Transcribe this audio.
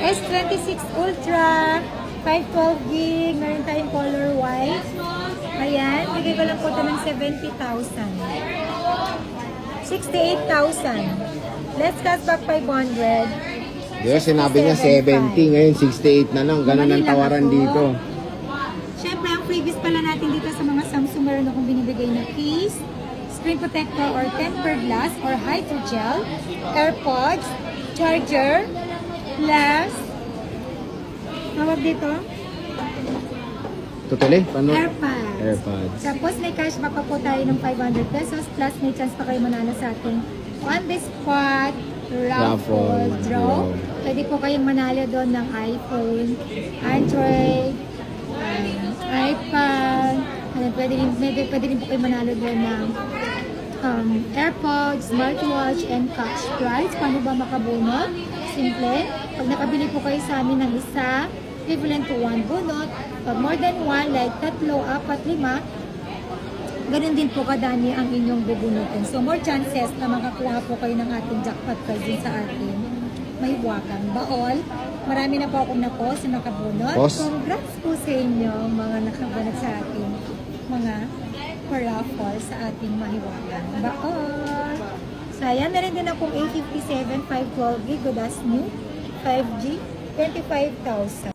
S26 Ultra, 512 gig, meron tayong color white. Ayan, bigay ko lang po ito ng 70,000. 68,000. Let's cashback 500. Diba, sinabi niya 70, ngayon 68 na lang. Ganun ang tawaran dito. Siyempre, ang freebies pala natin dito sa mga Samsung, meron akong binibigay na case, screen protector or tempered glass or hydrogel, AirPods, charger, plus, tawag dito, Totally? Paano? AirPods. AirPods. Tapos may cashback pa po tayo ng 500 pesos plus may chance pa kayo manalo sa ating on the spot raffle draw. Pwede po kayong manalo doon ng iPhone, Android, iPad, pwede rin po kayo manalo doon ng AirPods, smartwatch, and cash prize. Paano ba makabunot? Simple. Pag nakabili po kayo sa amin ng isa, equivalent to 1 bunot. Pag more than 1, like 3, 4, 5, ganun din po kadami ang inyong bubunutin. So, more chances na makakuha po kayo ng ating jackpot prize din sa ating may wakang baol. Marami na po akong na-post na nakabunot. Congrats po sa inyo mga nakabunot sa ating mga paraffol sa ating mahiwagang baol. So, ayan, meron din akong A57 512 gig, good as new, 5G, 25,000.